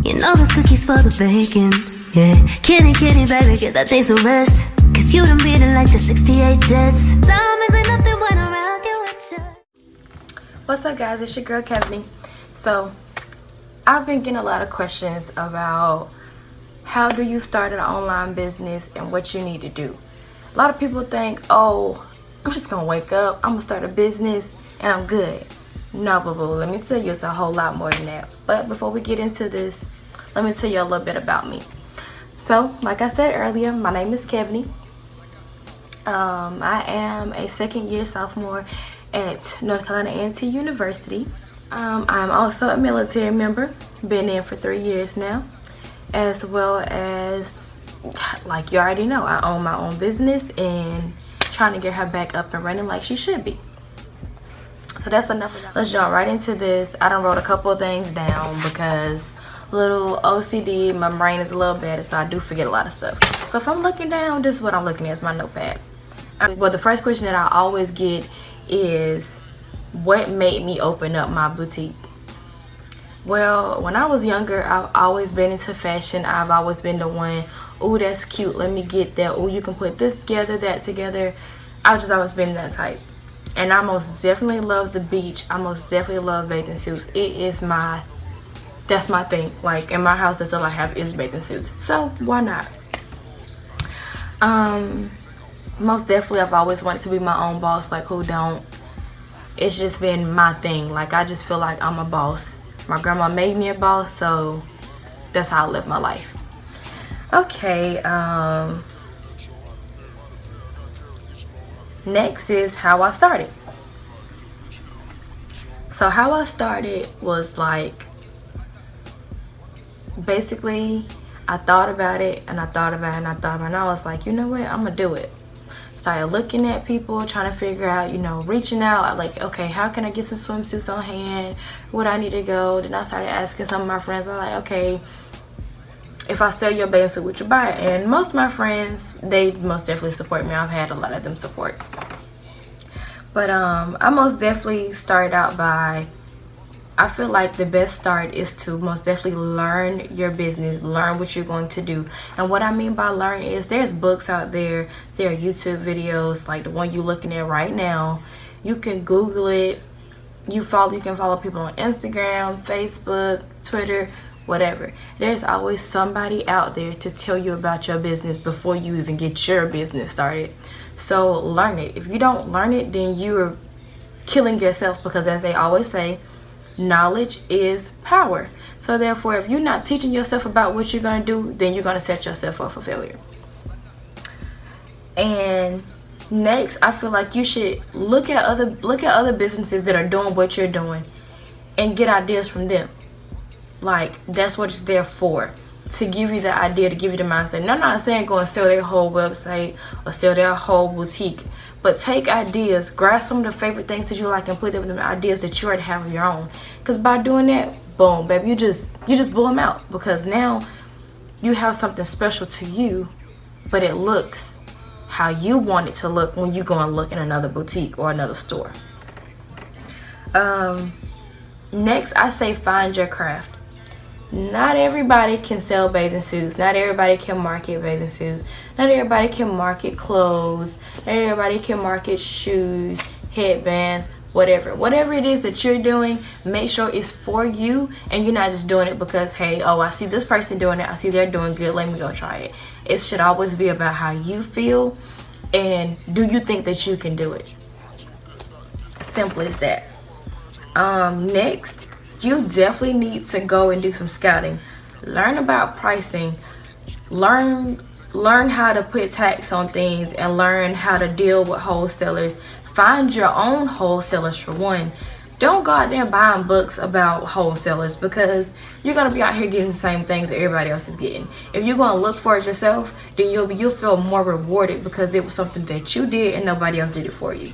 You know those cookies for the bacon. Yeah, kitty, baby, get that thing some rest. Cause you done beating like the 68 Jets. Diamonds ain't nothing when I'm rockin' with you. What's up, guys? It's your girl, Kevin. So, I've been getting a lot of questions about how do you start an online business and what you need to do. A lot of people think, oh, I'm just gonna wake up, I'm gonna start a business, and I'm good. No, boo-boo, let me tell you, it's a whole lot more than that. But before we get into this, let me tell you a little bit about me. So, like I said earlier, my name is Kevin. I am a second-year sophomore at North Carolina A&T University. I'm also a military member, been in for 3 years now, as well as, like you already know, I own my own business and trying to get her back up and running like she should be. So that's enough of that. Let's jump right into this. I done wrote a couple of things down because little OCD, my brain is a little bad, so I do forget a lot of stuff. So if I'm looking down, this is what I'm looking at, is my notepad. Well, the first question that I always get is, what made me open up my boutique? Well, when I was younger, I've always been into fashion. I've always been the one, oh, that's cute, let me get that. Oh, you can put this together, that together. I've just always been that type. And I most definitely love the beach. I most definitely love bathing suits. That's my thing. Like, in my house, that's all I have is bathing suits. So, why not? Most definitely, I've always wanted to be my own boss. Like, who don't? It's just been my thing. Like, I just feel like I'm a boss. My grandma made me a boss, so that's how I live my life. Okay, next is how I started. So how I started was like, basically, I thought about it and I thought about it and I thought about it, and I was like, you know what, I'm gonna do it. Started looking at people, trying to figure out, you know, reaching out, like, okay, how can I get some swimsuits on hand? Where do I need to go? Then I started asking some of my friends. I'm like, okay, if I sell your bathing suit, would you buy it? And most of my friends, they most definitely support me. I've had a lot of them support. But I most definitely started out by, I feel like the best start is to most definitely learn your business, learn what you're going to do. And what I mean by learn is there's books out there, there are YouTube videos like the one you're looking at right now. You can Google it. You can follow people on Instagram, Facebook, Twitter, whatever. There's always somebody out there to tell you about your business before you even get your business started. So learn it. If you don't learn it, then you're killing yourself, because as they always say, knowledge is power. So therefore, if you're not teaching yourself about what you're going to do, then you're going to set yourself up for failure. And next, I feel like you should look at other businesses that are doing what you're doing and get ideas from them. Like, that's what it's there for, to give you the idea, to give you the mindset. And I'm not saying go and sell their whole website or sell their whole boutique, but take ideas, grab some of the favorite things that you like and put them in the ideas that you already have of your own. Because by doing that, boom, baby, you just blow them out, because now you have something special to you, but it looks how you want it to look when you go and look in another boutique or another store. Next, I say find your craft. Not everybody can sell bathing suits. Not everybody can market bathing suits. Not everybody can market clothes. Not everybody can market shoes, headbands, whatever. Whatever it is that you're doing, make sure it's for you, and you're not just doing it because, hey, oh, I see this person doing it. I see they're doing good. Let me go try it. It should always be about how you feel, and do you think that you can do it? Simple as that. Next, you definitely need to go and do some scouting. Learn about pricing. Learn how to put tax on things, and learn how to deal with wholesalers. Find your own wholesalers for one. Don't go out there buying books about wholesalers, because you're going to be out here getting the same things that everybody else is getting. If you're going to look for it yourself, then you'll feel more rewarded, because it was something that you did and nobody else did it for you.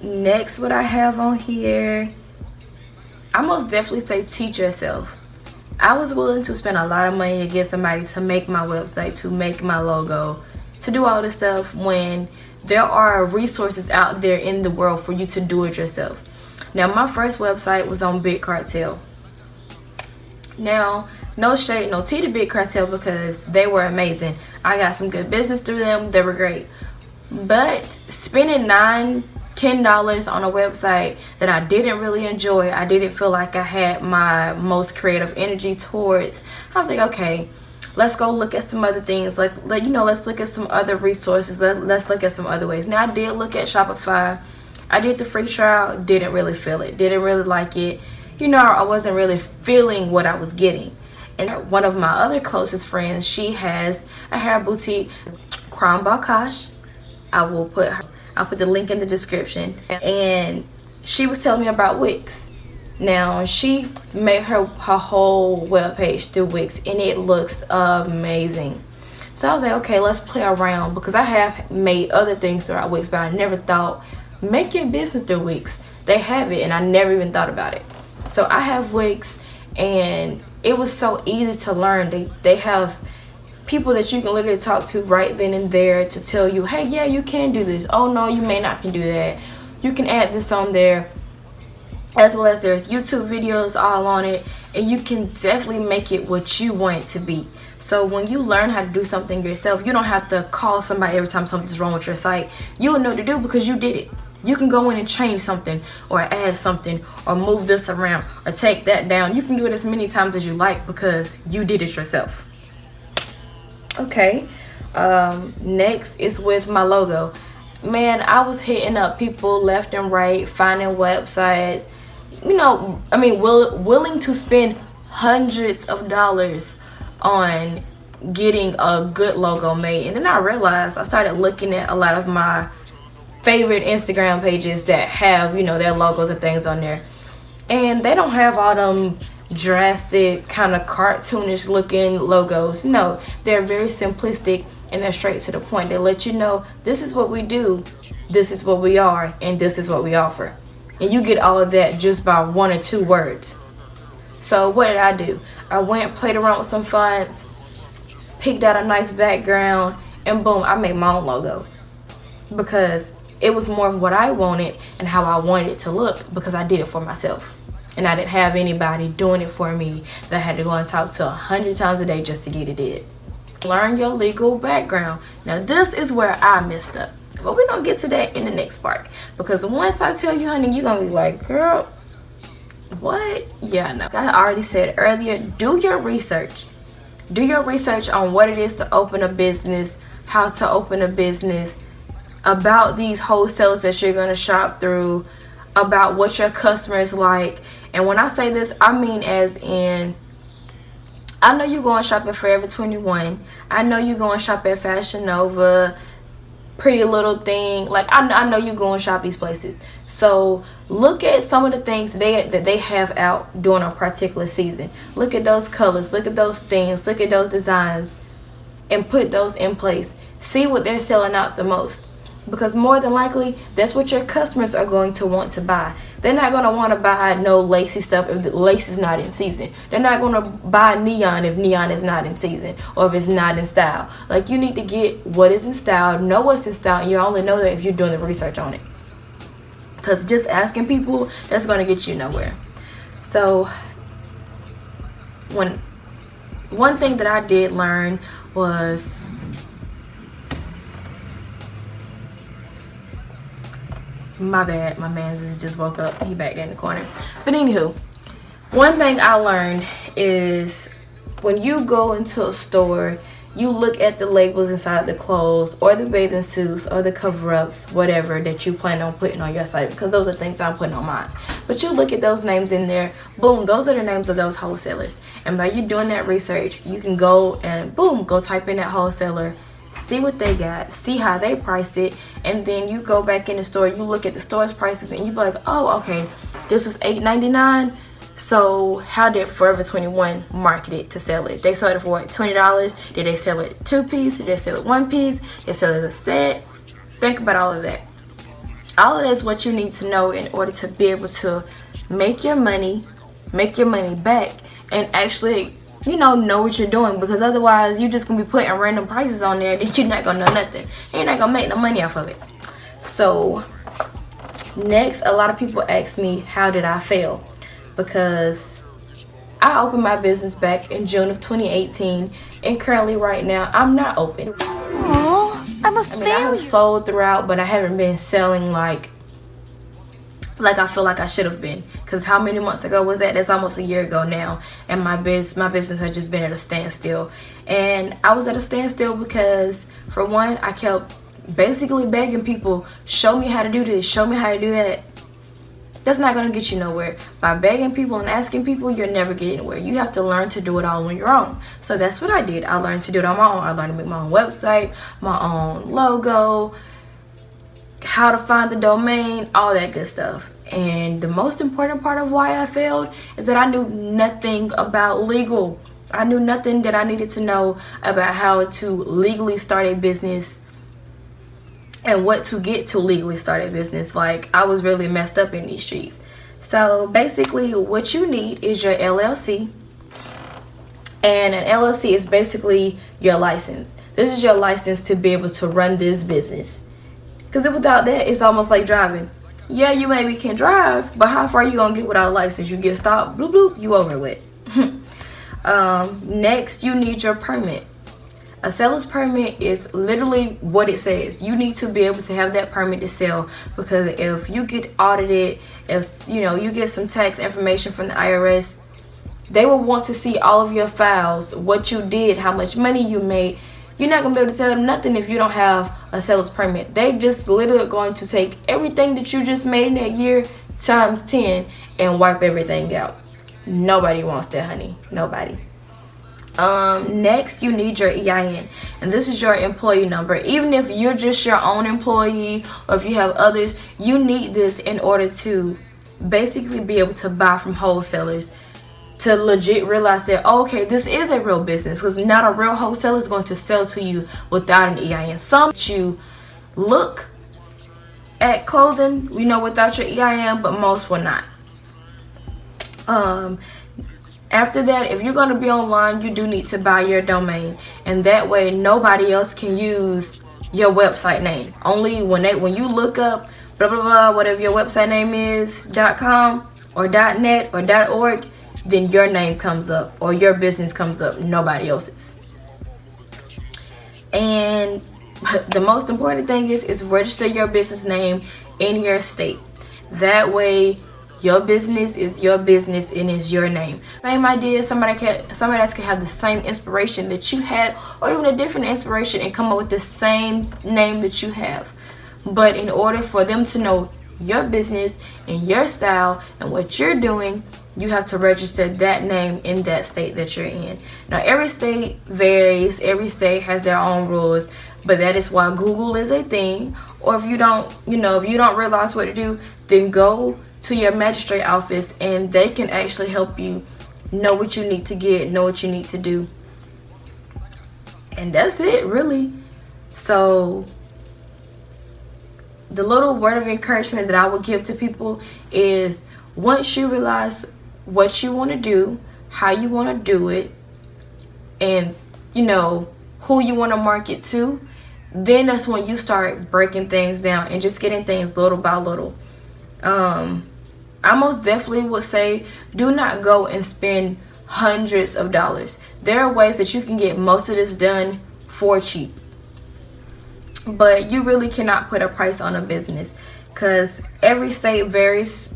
Next, what I have on here, I most definitely say teach yourself. I was willing to spend a lot of money to get somebody to make my website, to make my logo, to do all this stuff, when there are resources out there in the world for you to do it yourself. Now, my first website was on Big Cartel. Now, no shade, no tea to Big Cartel, because they were amazing. I got some good business through them. They were great. But spending $9-10 on a website that I didn't really enjoy, I didn't feel like I had my most creative energy towards, I was like, okay, let's go look at some other things. Like you know, let's look at some other resources. Let's look at some other ways. Now, I did look at Shopify. I did the free trial. Didn't really feel it. Didn't really like it. You know, I wasn't really feeling what I was getting. And one of my other closest friends, she has a hair boutique, Crown Bakash. I'll put the link in the description. And she was telling me about Wix. Now, she made her whole webpage through Wix, and it looks amazing. So I was like, okay, let's play around, because I have made other things throughout Wix, but I never thought, make your business through Wix. They have it, and I never even thought about it. So I have Wix, and it was so easy to learn. They have people that you can literally talk to right then and there to tell you, hey, yeah, you can do this. Oh, no, you may not can do that. You can add this on there. As well as there's YouTube videos all on it. And you can definitely make it what you want it to be. So when you learn how to do something yourself, you don't have to call somebody every time something's wrong with your site. You'll know what to do because you did it. You can go in and change something or add something or move this around or take that down. You can do it as many times as you like because you did it yourself. Okay, next is with my logo. Man, I was hitting up people left and right, finding websites, you know, I mean, willing to spend hundreds of dollars on getting a good logo made. And then I realized, I started looking at a lot of my favorite Instagram pages that have, you know, their logos and things on there, and they don't have all them drastic kind of cartoonish looking logos. No, they're very simplistic and they're straight to the point. They let you know, this is what we do, this is what we are, and this is what we offer. And you get all of that just by 1 or 2 words. So what did I do? I went, played around with some fonts, picked out a nice background, and boom, I made my own logo. Because it was more of what I wanted and how I wanted it to look, because I did it for myself. And I didn't have anybody doing it for me that I had to go and talk to 100 times a day just to get it did. Learn your legal background. Now this is where I messed up. But we're going to get to that in the next part. Because once I tell you, honey, you're going to be like, girl, what? Yeah, no. I already said earlier, do your research. Do your research on what it is to open a business, how to open a business, about these wholesalers that you're going to shop through, about what your customers like. And when I say this, I mean as in, I know you go and shop at Forever 21. I know you go and shop at Fashion Nova, Pretty Little Thing. Like, I know you go and shop these places. So look at some of the things that they have out during a particular season. Look at those colors. Look at those themes. Look at those designs. And put those in place. See what they're selling out the most. Because more than likely, that's what your customers are going to want to buy. They're not going to want to buy no lacy stuff if the lace is not in season. They're not going to buy neon if neon is not in season or if it's not in style. Like, you need to get what is in style, know what's in style, and you only know that if you're doing the research on it. Because just asking people, that's going to get you nowhere. So, one thing that I did learn was, my bad, my man just woke up. He back there in the corner. But anywho, one thing I learned is when you go into a store, you look at the labels inside the clothes or the bathing suits or the cover-ups, whatever that you plan on putting on your site, because those are things I'm putting on mine. But you look at those names in there, boom, those are the names of those wholesalers. And by you doing that research, you can go and boom, go type in that wholesaler, see what they got, see how they price it, and then you go back in the store, you look at the store's prices, and you be like, oh, okay, this was $8.99. So how did Forever 21 market it to sell it? They sold it for $20. Did they sell it 2-piece? Did they sell it 1-piece? Did they sell it as a set? Think about all of that. All of that is what you need to know in order to be able to make your money back, and actually, you know what you're doing. Because otherwise, you're just going to be putting random prices on there that you're not going to know nothing. And you're not going to make no money off of it. So, next, a lot of people ask me, how did I fail? Because I opened my business back in June of 2018, and currently right now I'm not open. Aww, I'm a failure. I have sold throughout, but I haven't been selling like I feel like I should have been. Because how many months ago was that? That's almost a year ago now. And my business had just been at a standstill. And I was at a standstill because, for one, I kept basically begging people, show me how to do this, show me how to do that. That's not going to get you nowhere. By begging people and asking people, you're never getting anywhere. You have to learn to do it all on your own. So that's what I did. I learned to do it on my own. I learned to make my own website, my own logo, how to find the domain, all that good stuff. And the most important part of why I failed is that I knew nothing about legal. I knew nothing that I needed to know about how to legally start a business and what to get to legally start a business. Like, I was really messed up in these streets. So basically what you need is your LLC, and an LLC is basically your license. This is your license to be able to run this business. Because without that, it's almost like driving. Yeah, you maybe can drive, but how far you gonna get without a license? You get stopped, bloop bloop, you over with. Next, you need your permit. A seller's permit is literally what it says. You need to be able to have that permit to sell, because if you get audited, if you get some tax information from the IRS, they will want to see all of your files, what you did, how much money you made. You're not going to be able to tell them nothing if you don't have a seller's permit. They just literally going to take everything that you just made in that year times 10 and wipe everything out. Nobody wants that, honey. Nobody. Next, you need your EIN, and this is your employee number. Even if you're just your own employee, or if you have others, you need this in order to basically be able to buy from wholesalers, to legit realize that, okay, this is a real business, because not a real wholesaler is going to sell to you without an EIN. Some you look at clothing, without your EIN, but most will not. After that, if you're going to be online, you do need to buy your domain, and that way nobody else can use your website name. Only when you look up blah blah blah, whatever your website name is, .com or .net or .org, then your name comes up or your business comes up, nobody else's. And the most important thing is register your business name in your state. That way your business is your business and is your name. Same idea, somebody else can have the same inspiration that you had, or even a different inspiration, and come up with the same name that you have. But in order for them to know your business and your style and what you're doing, you have to register that name in that state that you're in. Now, every state varies. Every state has their own rules, but that is why Google is a thing. Or if you don't realize what to do, then go to your magistrate office, and they can actually help you know what you need to get, know what you need to do. And that's it, really. So the little word of encouragement that I would give to people is, once you realize what you want to do, how you want to do it, and who you want to market to, then that's when you start breaking things down and just getting things little by little. I most definitely would say, do not go and spend hundreds of dollars. There are ways that you can get most of this done for cheap, but you really cannot put a price on a business, because every state varies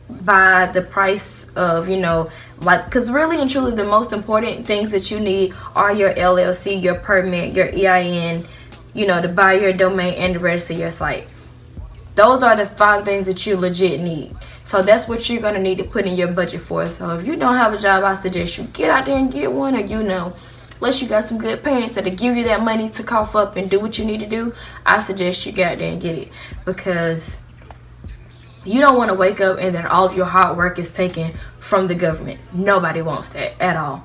by the price of, because really and truly the most important things that you need are your LLC, your permit, your EIN, to buy your domain and to register your site. Those are the 5 things that you legit need. So that's what you're going to need to put in your budget for. So if you don't have a job, I suggest you get out there and get one, or unless you got some good parents that'll give you that money to cough up and do what you need to do, I suggest you get out there and get it, because you don't want to wake up and then all of your hard work is taken from the government. Nobody wants that at all.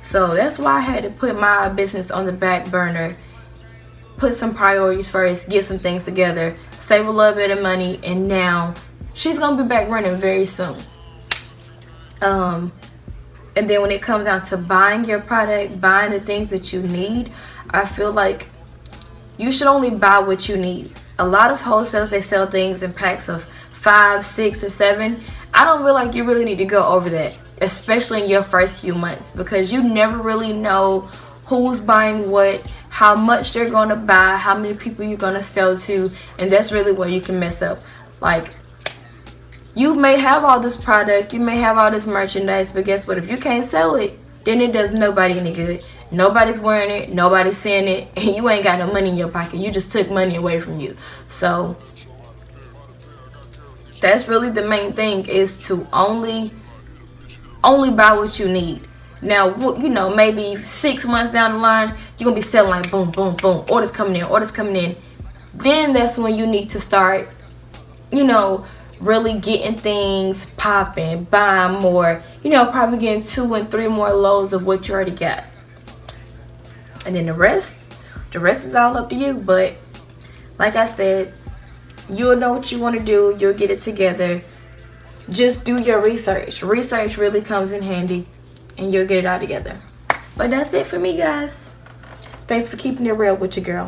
So that's why I had to put my business on the back burner, put some priorities first, get some things together, save a little bit of money, and now she's gonna be back running very soon. And then when it comes down to buying your product, buying the things that you need, I feel like you should only buy what you need. A lot of wholesalers, they sell things in packs of 5, 6, or 7. I don't feel like you really need to go over that, especially in your first few months, because you never really know who's buying what, how much they're gonna buy, how many people you're gonna sell to, and that's really where you can mess up. Like, you may have all this product, you may have all this merchandise, but guess what? If you can't sell it, then it does nobody any good. Nobody's wearing it, nobody's seeing it, and you ain't got no money in your pocket. You just took money away from you. So that's really the main thing, is to only buy what you need. Now, you know, maybe 6 months down the line, you're gonna be selling like boom, boom, boom, orders coming in. Then that's when you need to start, you know, really getting things popping, buying more, you know, probably getting 2 and 3 more loads of what you already got. And then the rest is all up to you. But like I said, you'll know what you want to do, you'll get it together. Just do your research. Research really comes in handy, and you'll get it all together. But that's it for me, guys. Thanks for keeping it real with your girl.